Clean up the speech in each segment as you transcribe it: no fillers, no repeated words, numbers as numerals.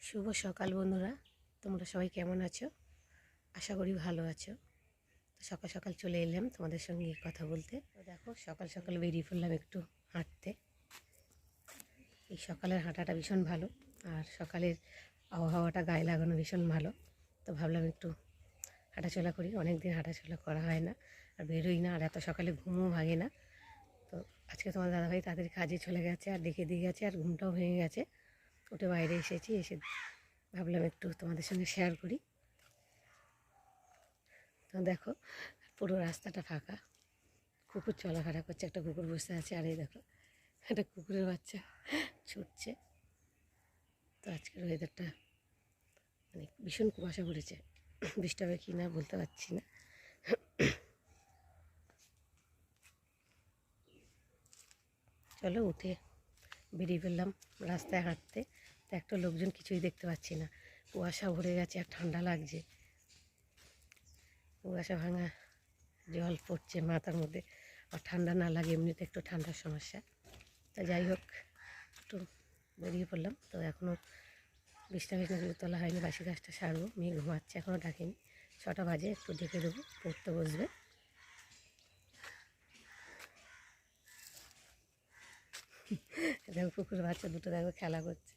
শুভ সকাল বন্ধুরা, তোমরা সবাই কেমন আছো? আশা করি ভালো আছো। তো সকাল সকাল চলে এলাম তোমাদের সঙ্গে কথা বলতে। তো দেখো, সকাল সকাল বেরিয়ে পড়লাম একটু হাঁটতে। এই সকালের হাঁটাটা ভীষণ ভালো, আর সকালের আবহাওয়াটা গায়ে লাগানো ভীষণ ভালো। তো ভাবলাম একটু হাঁটাচলা করি, অনেক দিন হাঁটাচলা করা হয় না, আর বেরোই না, আর এত সকালে ঘুমও ভাঙে না। তো আজকে তোমার দাদাভাই তাদের কাজে চলে গেছে, আর ডেকে দিয়ে গেছে, আর ঘুমটাও ভেঙে গেছে। উঠে বাইরে এসেছি, এসে ভাবলাম একটু তোমাদের সঙ্গে শেয়ার করি। তো দেখো, পুরো রাস্তাটা ফাঁকা, কুকুর চলাফেরা করছে, একটা কুকুর বসে আছে, আর এই দেখো একটা কুকুরের বাচ্চা ছুটছে। তো আজকের ওয়েদারটা মানে ভীষণ কুয়াশা পড়েছে, বৃষ্টি হবে কি না বলতে পারছি না। চলো উঠে বেরিয়ে পড়লাম রাস্তায় হাঁটতে। তো একটা লোকজন কিছুই দেখতে পাচ্ছি না, কুয়াশা ভরে গেছে আর ঠান্ডা লাগছে। কুয়াশা ভাঙা জল পড়ছে মাথার মধ্যে, আর ঠান্ডা না লাগে, এমনিতে একটু ঠান্ডার সমস্যা। তা যাই হোক, একটু বেরিয়ে পড়লাম। তো এখনও বিছনা কিছু তোলা হয়নি, বাসি কাজটা সারবো। মেয়ে ঘুমাচ্ছে, এখনও ডাকিনি, 6টা বাজে, একটু ডেকে দেবো, পড়তে বসবে। দেখো কুকুর বাচ্চা দুটো দেখো খেলা করছে।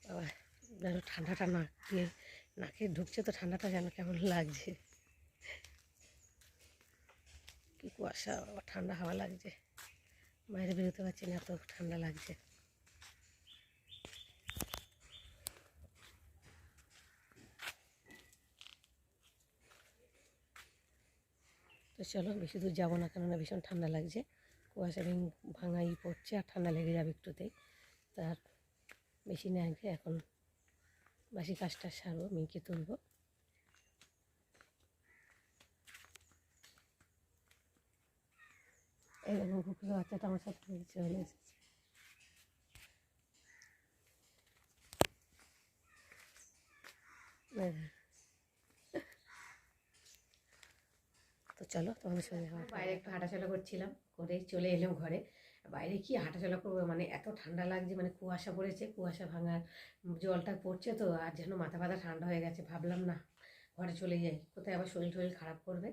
বাবা, যেন ঠান্ডাটা নাকে ঢুকছে, তো ঠান্ডাটা যেন কেমন লাগছে। কি কুয়াশা, বাবা ঠান্ডা হাওয়া লাগছে, বাইরে বেরোতে পারছি না, এত ঠান্ডা লাগছে। তো চলো, বেশি দূর যাবো না, কেননা ভীষণ ঠান্ডা লাগছে। কুয়াশা ভাঙাই পড়ছে, আর ঠান্ডা লেগে যাবে একটুতেই। তার বেশি না আগে এখন বাসি কাজটা সারবো, মেয়েকে তুলবো। এরকম কুকুরের বাচ্চাটা আমার সাথে চলে এসেছে। তো চলো তোমাদের সঙ্গে বাইরে একটু হাঁটাচলা করছিলাম, করেই চলে এলাম ঘরে। বাইরে কি হাঁটাচলা করবো, মানে এত ঠান্ডা লাগছে, মানে কুয়াশা পড়েছে, কুয়াশা ভাঙার জলটা পড়ছে, তো আর যেন মাথা ব্যথা ঠান্ডা হয়ে গেছে। ভাবলাম না, ঘরে চলে যাই, কোথায় আবার শরীর টরীর খারাপ করবে।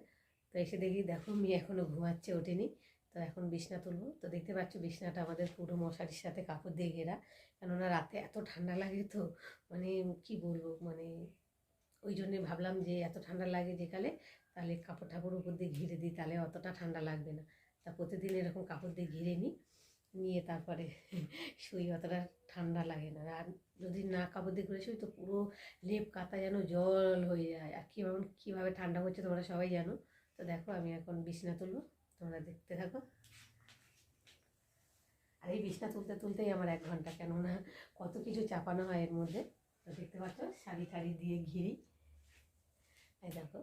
তো এসে দেখি, দেখো মেয়ে এখনও ঘুমাচ্ছে, ওঠেনি। তো এখন বিছনা তুলবো। তো দেখতে পাচ্ছ বিছনাটা আমাদের পুরো মশারির সাথে কাপড় দিয়ে ঘেরা, কেননা রাতে এত ঠান্ডা লাগে। তো মানে কি বলবো, মানে ওই জন্যে ভাবলাম যে এত ঠান্ডা লাগে যেকালে, তাহলে কাপড় ঠাপড় উপর দিয়ে ঘিরে দিই, তাহলে অতটা ঠান্ডা লাগবে না। তা প্রতিদিন এরকম কাপড় দিয়ে ঘিরে নিই, নিয়ে তারপরে শুই, অতটা ঠান্ডা লাগে না। আর যদি না কাপড় দিয়ে ঘুরে শুই, তো পুরো লেপ কাতা যেন জল হয়ে যায়। আর কীভাবে ঠান্ডা হচ্ছে তোমরা সবাই জানো। তো দেখো আমি এখন বিছনা তুলবো, তোমরা দেখতে থাকো। আর এই বিছনা তুলতে তুলতেই আমার 1 ঘন্টা, কেননা কত কিছু চাপানো হয় এর মধ্যে। তো দেখতে পাচ্ছ শাড়ি টাড়ি দিয়ে ঘিরি, এই দেখো।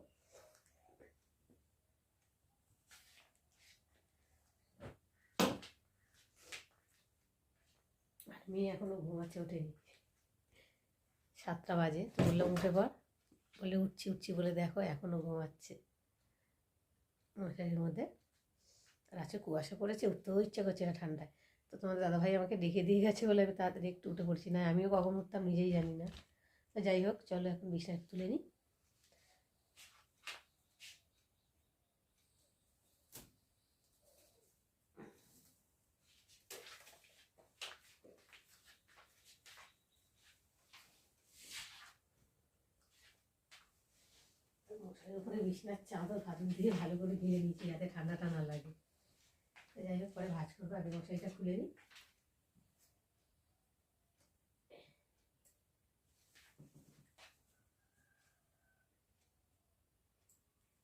আর মেয়ে এখনও ঘুমাচ্ছে, ওঠেনি। 7টা বাজে, তো বললাম উঠে পর, বলে উঠছি উঠছি বলে দেখো এখনও ঘুমাচ্ছে মশারির মধ্যে। আর আছে কুয়াশা পড়েছে, উঠতেও ইচ্ছা করছে না ঠান্ডায়। তো তোমার দাদাভাই আমাকে ডেকে দিয়ে গেছে বলে আমি তাড়াতাড়ি একটু উঠে পড়ছি, না আমিও কখন উঠতাম নিজেই জানি না। তো যাই হোক, চলো এখন বিছানা তুলে নিই। মশারির উপরে বিছানার চাদর ফাদর দিয়ে ভালো করে ঘিরে নিচ্ছি, যাতে ঠান্ডাটা না লাগে। তো যাই হোক, পরে ভাঁজ করবো, আগে মশারিটা খুলে নিই।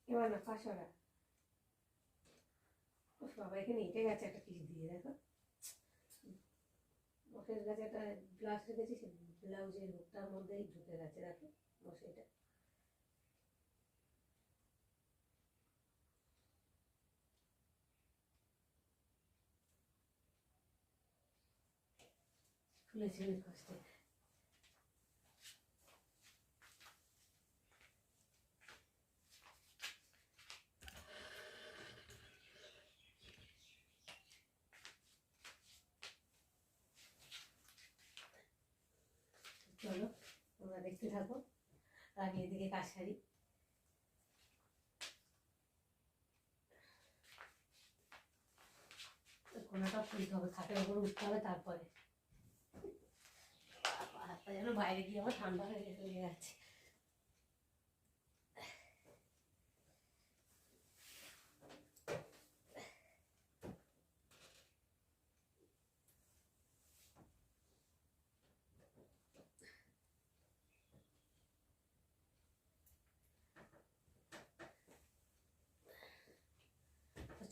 এবার না পাশরা বাবা এখানে এঁটে গেছে একটা কিছু দিয়ে, দেখো মশারির কাছে একটা ব্লাউজ রেখেছি, সে ব্লাউজের হুকটার মধ্যেই ঢুকে গেছে, দেখো মশারিটা। খুলেছি অনেক কষ্টে। দেখতে থাকো। আগে এদিকে কাজ সারি। কোনাটা খুলতে হবে, খাটের উপরে উঠতে হবে, তারপরে হাতটা যেন বাইরে গিয়ে আমার ঠান্ডা হয়ে যাচ্ছে।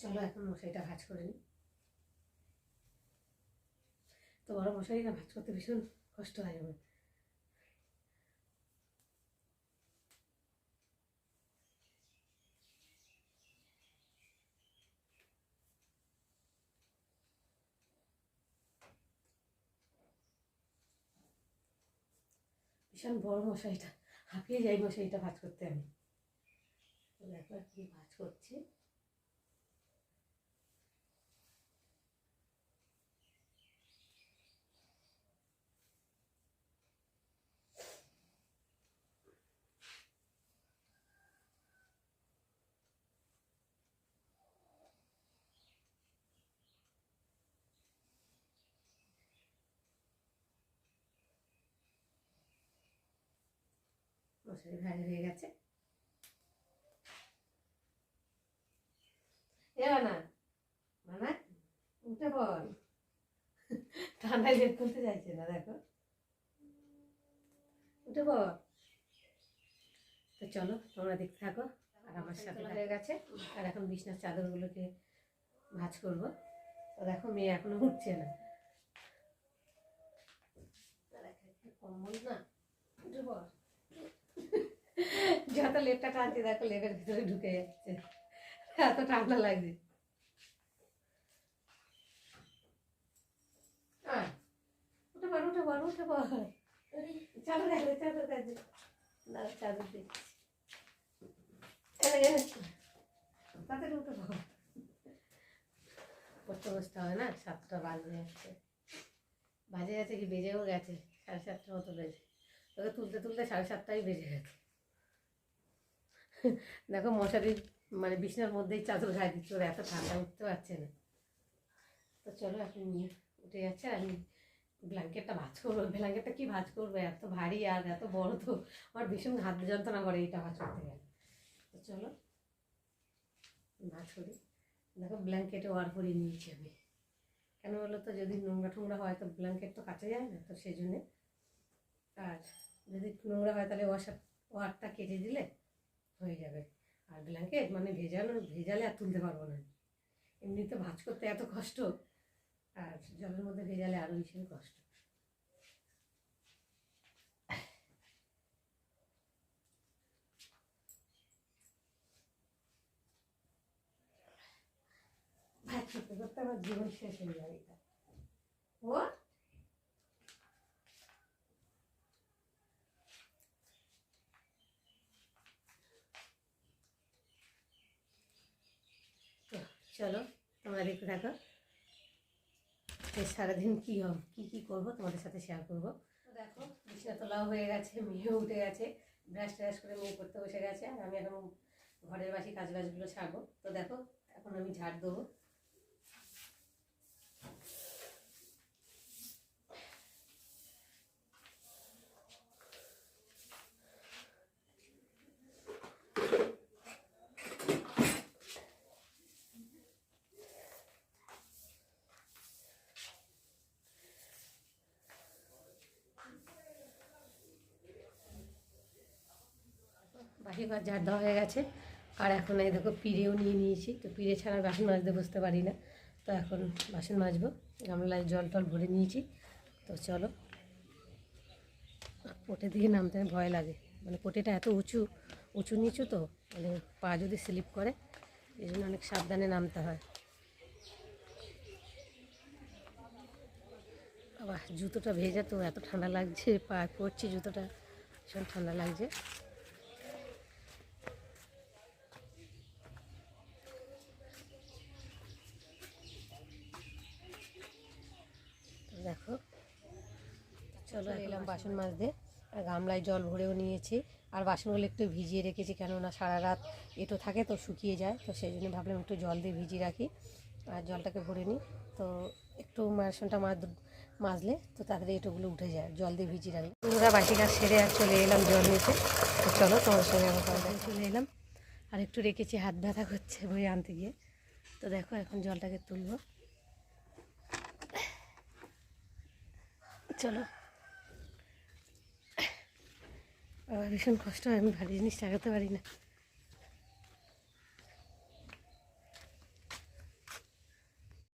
চলো এখন মশারিটা ভাঁজ করে নিই। তো বড় মশারিটা ভাঁজ করতে ভীষণ কষ্ট হয় আমার। ভীষণ বড় মশারিটা, হাঁপিয়ে যাই মশারিটা ভাঁজ করতে আমি। তো দেখো এখন ভাঁজ করছি। মশারি ভাঁজ হয়ে গেছে। এবার না মানে উঠে পড়, ঠান্ডায় লেপ খুলতে চাইছে না, দেখো উঠে পড়। তো চলো তোমরা দেখতে থাকো আর আমার সাথে হয়ে গেছে। আর এখন বিছনার চাদরগুলোকে ভাঁজ করবো। তো দেখো মেয়ে এখনো উঠছে না, কম্বল না, উঠে পড়। যত লেপটা টানছে দেখো লেপের ভিতরে ঢুকে যাচ্ছে, এত ঠান্ডা লাগছে। উঠে পড় উঠে পড় উঠে পড়, চাদর দেখো চাদর দেখো না, চাদর দেখছি তাড়াতাড়ি উঠে পড়। পড়তে বসতে হবে না, 7টা বাজে যাচ্ছে, বাজে গেছে কি বেজেও গেছে, 7:30 মতো বেজে, তোকে তুলতে তুলতে 7:30টাই বেজে গেছে। দেখো মশারির মানে বিছনার মধ্যেই চাদর গায়ে দিচ্ছে, ওরা এত ঠান্ডা উঠতে পারছে না। তো চলো এখন উঠে যাচ্ছে, আমি ব্ল্যাঙ্কেটটা ভাঁজ করবো। ব্ল্যাঙ্কেটটা কি ভাঁজ করবো, এত ভারী আর এত বড়, তো আমার ভীষণ হাত যন্ত্রণা করে এইটা ভাঁজ করতে গেলে। তো চলো ভাঁজ করি। দেখো ব্ল্যাঙ্কেটে ওয়ার করে নিয়েছি আমি, কেন বলো তো, যদি নোংরা টোংরা হয় তো ব্ল্যাঙ্কেট তো কাচা যায় না, তো সেই জন্যে। আর যদি নোংরা হয় তাহলে ওয়ারটা কেটে দিলে হয়ে যাবে। আর ব্ল্যাঙ্কেট মানে ভেজালে আর তুলতে পারবো না। এমনিতে ভাঁজ করতে এত কষ্ট, আর জলের মধ্যে ভেজালে আরও ভীষণ কষ্ট। ভাঁজ করতে করতে আমার জীবন শেষ হয়ে যাবে এটা। ও চলো তোমরা দেখতে থাকো, সারাদিন কী কী করবো তোমাদের সাথে শেয়ার করবো। তো দেখো বিছানা তোলাও হয়ে গেছে, মেয়েও উঠে গেছে, ব্রাশ ট্রাশ করে মেয়ে করতে বসে গেছে, আর আমি এখন ঘরের বাসি কাজবাজগুলো ছাড়বো। তো দেখো এখন আমি ঝাড় দেবো। বাসি ঘর ঝাড় দেওয়া হয়ে গেছে, আর এখন এই দেখো পিঁড়েও নিয়ে নিয়েছি। তো পিঁড়ে ছাড়া বাসন মাজতে বসতে পারি না, তো এখন বাসন মাজবো। গামলায় জল টল ভরে নিয়েছি। তো চলো, পোটে দিকে নামতে ভয় লাগে, মানে পোটেটা এত উঁচু উঁচু নিচু, তো মানে পা যদি স্লিপ করে এই জন্য অনেক সাবধানে নামতে হয়। আবার জুতোটা ভেজা, তো এত ঠান্ডা লাগছে, পা পড়ছি জুতোটা, ভীষণ ঠান্ডা লাগছে। দেখো চলো এলাম বাসন মাজতে। আর গামলায় জল ভরেও নিয়েছি। আর বাসনগুলো একটু ভিজিয়ে রেখেছি, কেননা সারা রাত এঁটো থাকে তো শুকিয়ে যায়, তো সেই জন্য ভাবলাম একটু জল দিয়ে ভিজিয়ে রাখি আর জলটাকে ভরে নিই। তো একটু বাসনটা মাজলে তো তাড়াতাড়ি এঁটোগুলো উঠে যায়, জল দিয়ে ভিজিয়ে রাখি। বন্ধুরা বাসি কাজ সেরে আর চলে এলাম জল নিতে। তো চলো তোমার সঙ্গে আমার চলে এলাম। আর একটু রেখেছি, হাত ব্যথা করছে বই আনতে গিয়ে। তো দেখো এখন জলটাকে তুলবো, চলো। আমার ভীষণ কষ্ট হয়, আমি ভারী জিনিস টাকাতে পারি না।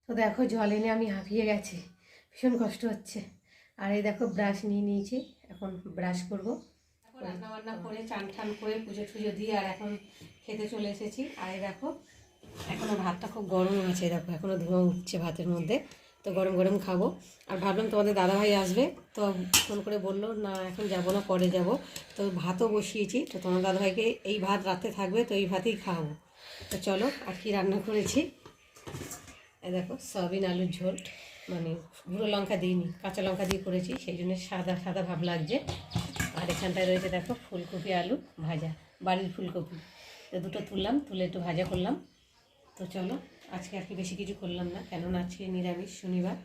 তো দেখো জল এনে আমি হাঁপিয়ে গেছি, ভীষণ কষ্ট হচ্ছে। আর এই দেখো ব্রাশ নিয়ে নিয়েছি, এখন ব্রাশ করবো। রান্না বান্না করে চান টান করে পুজো টুজো দিয়ে আর এখন খেতে চলে এসেছি। আর এই দেখো এখনও ভাতটা খুব গরম আছে, দেখো এখনও ধোঁয়া উঠছে ভাতের মধ্যে। তো গরম গরম খাবো। আর ভাবলাম তোমাদের দাদাভাই আসবে, তো ফোন করে বললো না এখন যাবো না, পরে যাব। তো ভাতও বসিয়েছি, তো তোমার দাদাভাইকে এই ভাত রাতে থাকবে, তো এই ভাতেই খাওয়াবো। তো চলো আর কি রান্না করেছি। এই দেখো সয়াবিন আলুর ঝোল, মানে গুঁড়ো লঙ্কা দিইনি, কাঁচা লঙ্কা দিয়ে করেছি, সেই জন্য সাদা সাদা ভাব লাগছে। আর এখানটায় রয়েছে দেখো ফুলকপি আলু ভাজা, বাড়ির ফুলকপি। তো দুটো তুললাম, তুলে একটু ভাজা করলাম। তো চলো আজকে আর কি বেশি কিছু করলাম না, কেননা আজকে নিরামিষ শনিবার।